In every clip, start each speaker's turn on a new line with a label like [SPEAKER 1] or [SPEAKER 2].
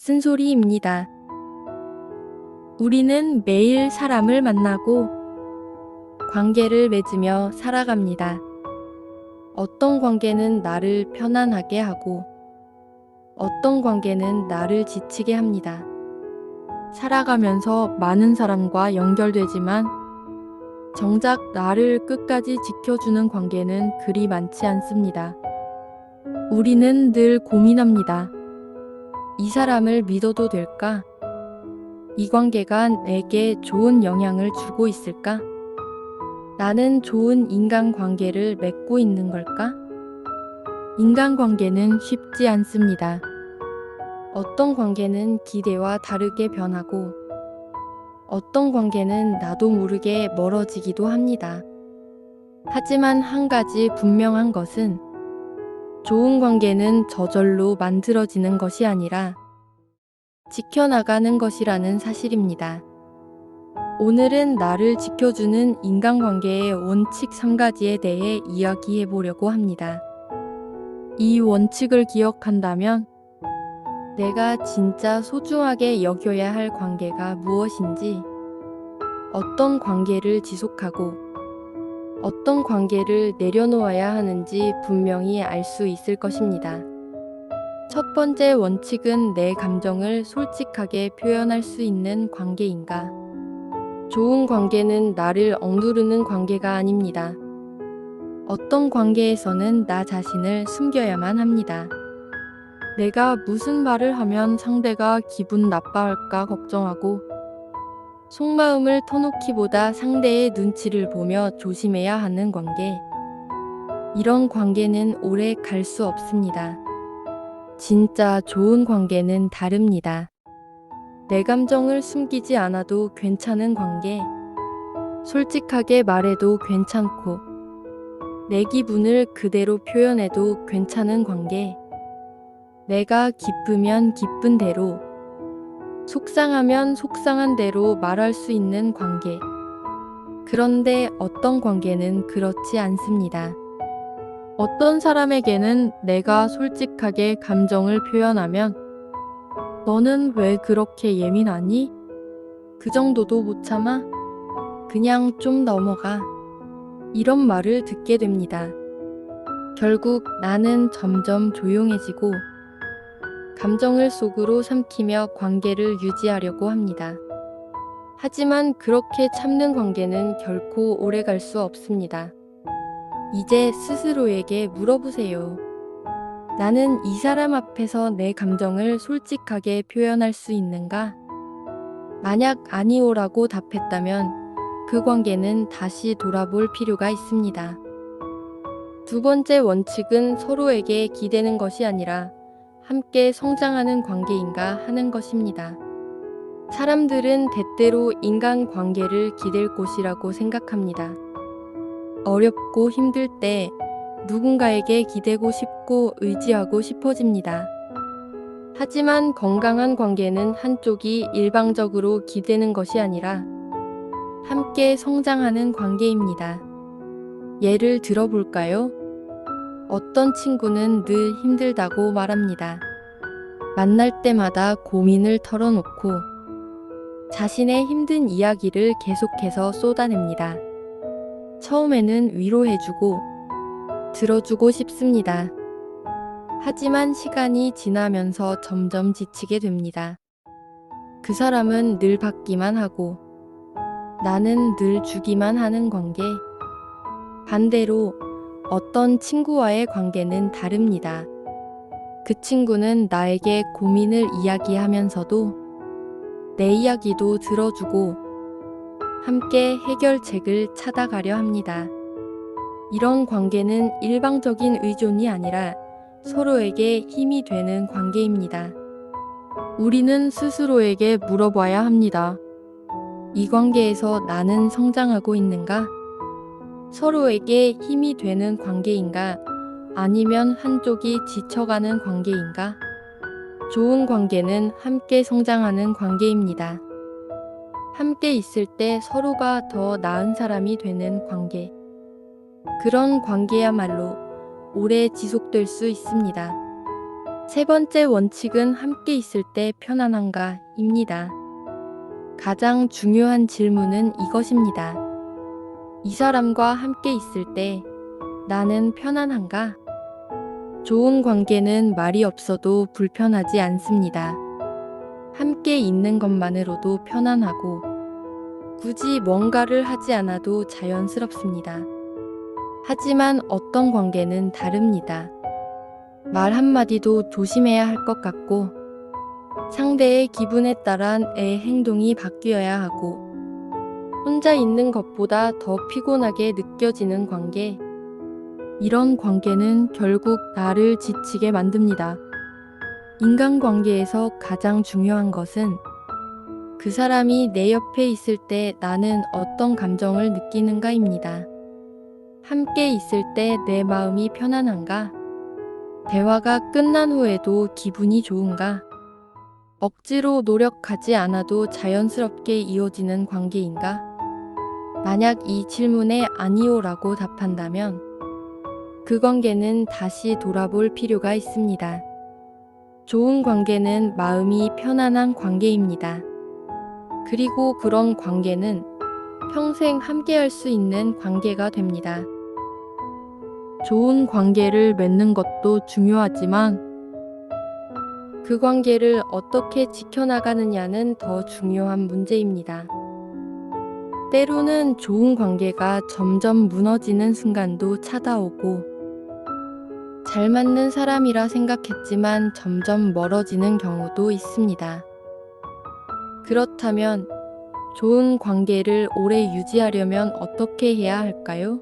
[SPEAKER 1] 쓴소리입니다. 우리는 매일 사람을 만나고 관계를 맺으며 살아갑니다. 어떤 관계는 나를 편안하게 하고 어떤 관계는 나를 지치게 합니다. 살아가면서 많은 사람과 연결되지만 정작 나를 끝까지 지켜주는 관계는 그리 많지 않습니다. 우리는 늘 고민합니다. 이 사람을 믿어도 될까? 이 관계가 내게 좋은 영향을 주고 있을까? 나는 좋은 인간관계를 맺고 있는 걸까? 인간관계는 쉽지 않습니다. 어떤 관계는 기대와 다르게 변하고 어떤 관계는 나도 모르게 멀어지기도 합니다. 하지만 한 가지 분명한 것은 좋은 관계는 저절로 만들어지는 것이 아니라 지켜나가는 것이라는 사실입니다. 오늘은 나를 지켜주는 인간관계의 원칙 3가지에 대해 이야기해 보려고 합니다. 이 원칙을 기억한다면 내가 진짜 소중하게 여겨야 할 관계가 무엇인지, 어떤 관계를 지속하고 어떤 관계를 내려놓아야 하는지 분명히 알 수 있을 것입니다. 첫 번째 원칙은 내 감정을 솔직하게 표현할 수 있는 관계인가? 좋은 관계는 나를 억누르는 관계가 아닙니다. 어떤 관계에서는 나 자신을 숨겨야만 합니다. 내가 무슨 말을 하면 상대가 기분 나빠할까 걱정하고 속마음을 터놓기보다 상대의 눈치를 보며 조심해야 하는 관계. 이런 관계는 오래 갈 수 없습니다. 진짜 좋은 관계는 다릅니다. 내 감정을 숨기지 않아도 괜찮은 관계, 솔직하게 말해도 괜찮고, 내 기분을 그대로 표현해도 괜찮은 관계, 내가 기쁘면 기쁜 대로, 속상하면 속상한 대로 말할 수 있는 관계. 그런데 어떤 관계는 그렇지 않습니다. 어떤 사람에게는 내가 솔직하게 감정을 표현하면 너는 왜 그렇게 예민하니? 그 정도도 못 참아? 그냥 좀 넘어가. 이런 말을 듣게 됩니다. 결국 나는 점점 조용해지고 감정을 속으로 삼키며 관계를 유지하려고 합니다. 하지만 그렇게 참는 관계는 결코 오래 갈 수 없습니다. 이제 스스로에게 물어보세요. 나는 이 사람 앞에서 내 감정을 솔직하게 표현할 수 있는가? 만약 아니오라고 답했다면 그 관계는 다시 돌아볼 필요가 있습니다. 두 번째 원칙은 서로에게 기대는 것이 아니라 함께 성장하는 관계인가 하는 것입니다. 사람들은 때때로 인간관계를 기댈 곳이라고 생각합니다. 어렵고 힘들 때 누군가에게 기대고 싶고 의지하고 싶어집니다. 하지만 건강한 관계는 한쪽이 일방적으로 기대는 것이 아니라 함께 성장하는 관계입니다. 예를 들어볼까요? 어떤 친구는 늘 힘들다고 말합니다. 만날 때마다 고민을 털어놓고 자신의 힘든 이야기를 계속해서 쏟아냅니다. 처음에는 위로해주고 들어주고 싶습니다. 하지만 시간이 지나면서 점점 지치게 됩니다. 그 사람은 늘 받기만 하고 나는 늘 주기만 하는 관계. 반대로 어떤 친구와의 관계는 다릅니다. 그 친구는 나에게 고민을 이야기하면서도 내 이야기도 들어주고 함께 해결책을 찾아가려 합니다. 이런 관계는 일방적인 의존이 아니라 서로에게 힘이 되는 관계입니다. 우리는 스스로에게 물어봐야 합니다. 이 관계에서 나는 성장하고 있는가? 서로에게 힘이 되는 관계인가? 아니면 한쪽이 지쳐가는 관계인가? 좋은 관계는 함께 성장하는 관계입니다. 함께 있을 때 서로가 더 나은 사람이 되는 관계. 그런 관계야말로 오래 지속될 수 있습니다. 세 번째 원칙은 함께 있을 때 편안한가입니다. 가장 중요한 질문은 이것입니다. 이 사람과 함께 있을 때 나는 편안한가? 좋은 관계는 말이 없어도 불편하지 않습니다. 함께 있는 것만으로도 편안하고 굳이 뭔가를 하지 않아도 자연스럽습니다. 하지만 어떤 관계는 다릅니다. 말 한마디도 조심해야 할 것 같고 상대의 기분에 따라 내 행동이 바뀌어야 하고 혼자 있는 것보다 더 피곤하게 느껴지는 관계. 이런 관계는 결국 나를 지치게 만듭니다. 인간관계에서 가장 중요한 것은 그 사람이 내 옆에 있을 때 나는 어떤 감정을 느끼는가입니다. 함께 있을 때 내 마음이 편안한가? 대화가 끝난 후에도 기분이 좋은가? 억지로 노력하지 않아도 자연스럽게 이어지는 관계인가? 만약 이 질문에 아니오라고 답한다면 그 관계는 다시 돌아볼 필요가 있습니다. 좋은 관계는 마음이 편안한 관계입니다. 그리고 그런 관계는 평생 함께할 수 있는 관계가 됩니다. 좋은 관계를 맺는 것도 중요하지만 그 관계를 어떻게 지켜나가느냐는 더 중요한 문제입니다. 때로는 좋은 관계가 점점 무너지는 순간도 찾아오고 잘 맞는 사람이라 생각했지만 점점 멀어지는 경우도 있습니다. 그렇다면 좋은 관계를 오래 유지하려면 어떻게 해야 할까요?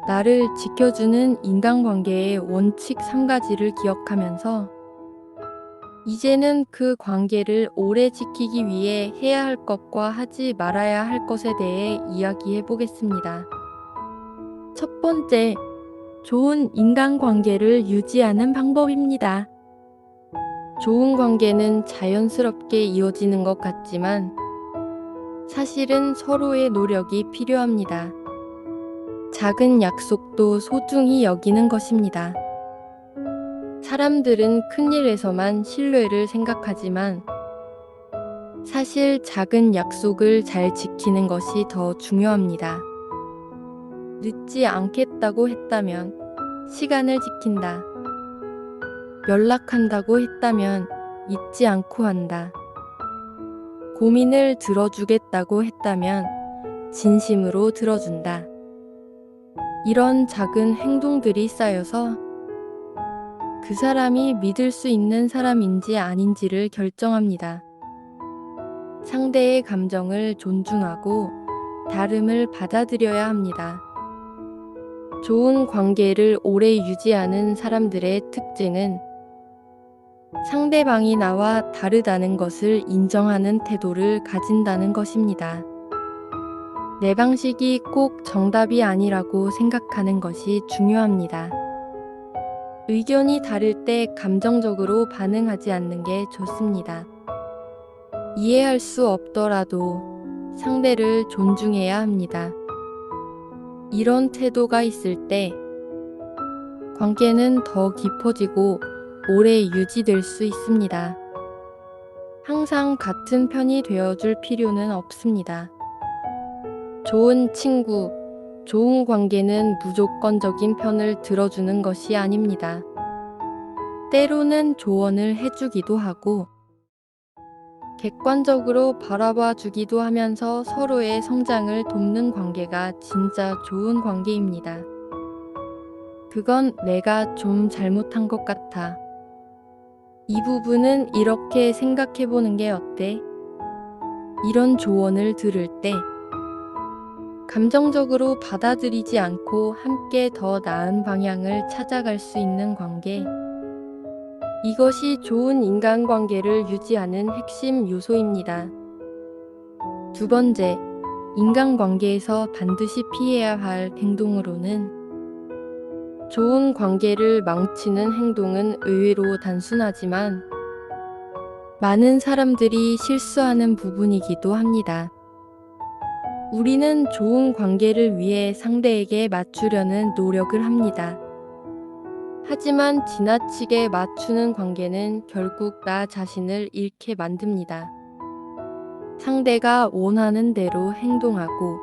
[SPEAKER 1] 나를 지켜주는 인간관계의 원칙 3가지를 기억하면서 이제는 그 관계를 오래 지키기 위해 해야 할 것과 하지 말아야 할 것에 대해 이야기해 보겠습니다. 첫 번째, 좋은 인간관계를 유지하는 방법입니다. 좋은 관계는 자연스럽게 이어지는 것 같지만 사실은 서로의 노력이 필요합니다. 작은 약속도 소중히 여기는 것입니다. 사람들은 큰 일에서만 신뢰를 생각하지만 사실 작은 약속을 잘 지키는 것이 더 중요합니다. 늦지 않겠다고 했다면 시간을 지킨다. 연락한다고 했다면 잊지 않고 한다. 고민을 들어주겠다고 했다면 진심으로 들어준다. 이런 작은 행동들이 쌓여서 그 사람이 믿을 수 있는 사람인지 아닌지를 결정합니다. 상대의 감정을 존중하고 다름을 받아들여야 합니다. 좋은 관계를 오래 유지하는 사람들의 특징은 상대방이 나와 다르다는 것을 인정하는 태도를 가진다는 것입니다. 내 방식이 꼭 정답이 아니라고 생각하는 것이 중요합니다. 의견이 다를 때 감정적으로 반응하지 않는 게 좋습니다. 이해할 수 없더라도 상대를 존중해야 합니다. 이런 태도가 있을 때 관계는 더 깊어지고 오래 유지될 수 있습니다. 항상 같은 편이 되어줄 필요는 없습니다. 좋은 친구, 좋은 관계는 무조건적인 편을 들어주는 것이 아닙니다. 때로는 조언을 해주기도 하고 객관적으로 바라봐 주기도 하면서 서로의 성장을 돕는 관계가 진짜 좋은 관계입니다. 그건 내가 좀 잘못한 것 같아. 이 부분은 이렇게 생각해 보는 게 어때? 이런 조언을 들을 때 감정적으로 받아들이지 않고 함께 더 나은 방향을 찾아갈 수 있는 관계. 이것이 좋은 인간관계를 유지하는 핵심 요소입니다. 두 번째, 인간관계에서 반드시 피해야 할 행동으로는 좋은 관계를 망치는 행동은 의외로 단순하지만 많은 사람들이 실수하는 부분이기도 합니다. 우리는 좋은 관계를 위해 상대에게 맞추려는 노력을 합니다. 하지만 지나치게 맞추는 관계는 결국 나 자신을 잃게 만듭니다. 상대가 원하는 대로 행동하고,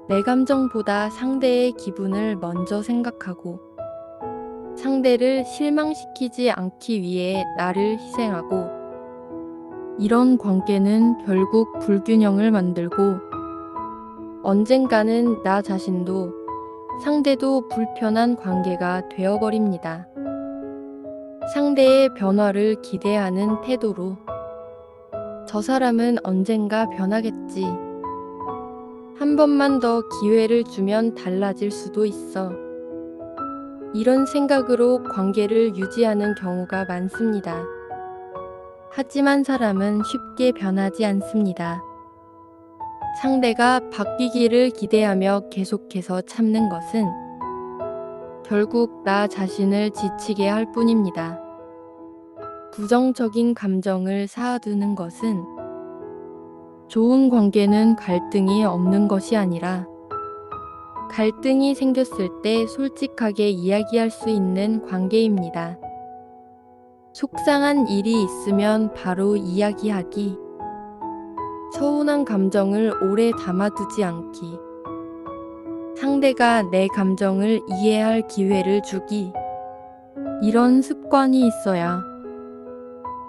[SPEAKER 1] 내 감정보다 상대의 기분을 먼저 생각하고, 상대를 실망시키지 않기 위해 나를 희생하고, 이런 관계는 결국 불균형을 만들고, 언젠가는 나 자신도 상대도 불편한 관계가 되어버립니다. 상대의 변화를 기대하는 태도로 저 사람은 언젠가 변하겠지. 한 번만 더 기회를 주면 달라질 수도 있어. 이런 생각으로 관계를 유지하는 경우가 많습니다. 하지만 사람은 쉽게 변하지 않습니다. 상대가 바뀌기를 기대하며 계속해서 참는 것은 결국 나 자신을 지치게 할 뿐입니다. 부정적인 감정을 쌓아두는 것은 좋은 관계는 갈등이 없는 것이 아니라 갈등이 생겼을 때 솔직하게 이야기할 수 있는 관계입니다. 속상한 일이 있으면 바로 이야기하기, 서운한 감정을 오래 담아두지 않기, 상대가 내 감정을 이해할 기회를 주기, 이런 습관이 있어야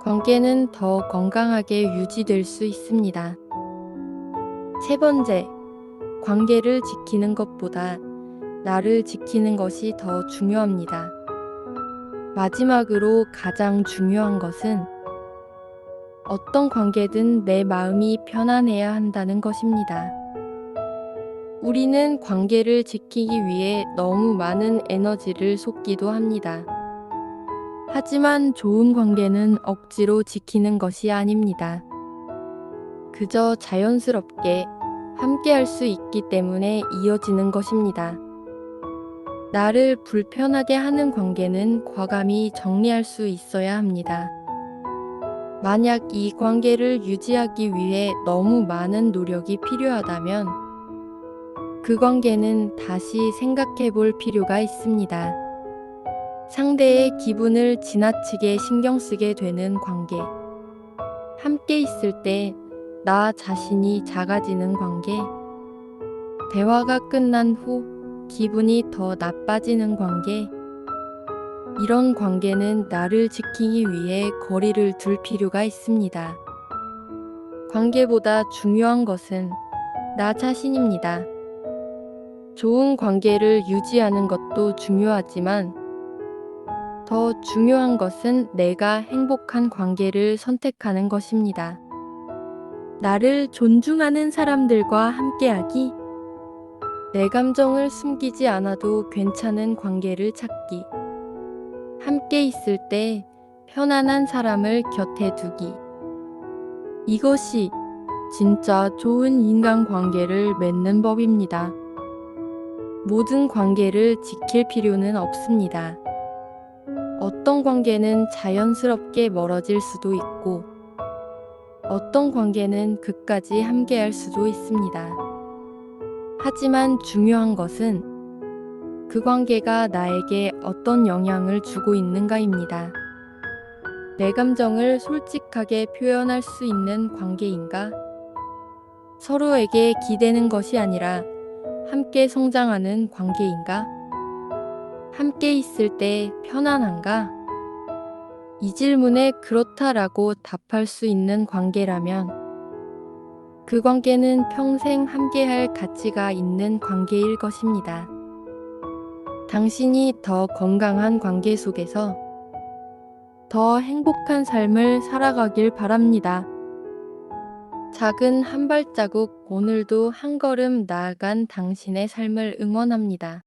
[SPEAKER 1] 관계는 더 건강하게 유지될 수 있습니다. 세 번째, 관계를 지키는 것보다 나를 지키는 것이 더 중요합니다. 마지막으로 가장 중요한 것은 어떤 관계든 내 마음이 편안해야 한다는 것입니다. 우리는 관계를 지키기 위해 너무 많은 에너지를 쏟기도 합니다. 하지만 좋은 관계는 억지로 지키는 것이 아닙니다. 그저 자연스럽게 함께 할 수 있기 때문에 이어지는 것입니다. 나를 불편하게 하는 관계는 과감히 정리할 수 있어야 합니다. 만약 이 관계를 유지하기 위해 너무 많은 노력이 필요하다면 그 관계는 다시 생각해 볼 필요가 있습니다. 상대의 기분을 지나치게 신경 쓰게 되는 관계, 함께 있을 때 나 자신이 작아지는 관계, 대화가 끝난 후 기분이 더 나빠지는 관계, 이런 관계는 나를 지키기 위해 거리를 둘 필요가 있습니다. 관계보다 중요한 것은 나 자신입니다. 좋은 관계를 유지하는 것도 중요하지만 더 중요한 것은 내가 행복한 관계를 선택하는 것입니다. 나를 존중하는 사람들과 함께하기, 내 감정을 숨기지 않아도 괜찮은 관계를 찾기, 함께 있을 때 편안한 사람을 곁에 두기. 이것이 진짜 좋은 인간관계를 맺는 법입니다. 모든 관계를 지킬 필요는 없습니다. 어떤 관계는 자연스럽게 멀어질 수도 있고, 어떤 관계는 끝까지 함께할 수도 있습니다. 하지만 중요한 것은 그 관계가 나에게 어떤 영향을 주고 있는가입니다. 내 감정을 솔직하게 표현할 수 있는 관계인가? 서로에게 기대는 것이 아니라 함께 성장하는 관계인가? 함께 있을 때 편안한가? 이 질문에 그렇다라고 답할 수 있는 관계라면 그 관계는 평생 함께할 가치가 있는 관계일 것입니다. 당신이 더 건강한 관계 속에서 더 행복한 삶을 살아가길 바랍니다. 작은 한 발자국, 오늘도 한 걸음 나아간 당신의 삶을 응원합니다.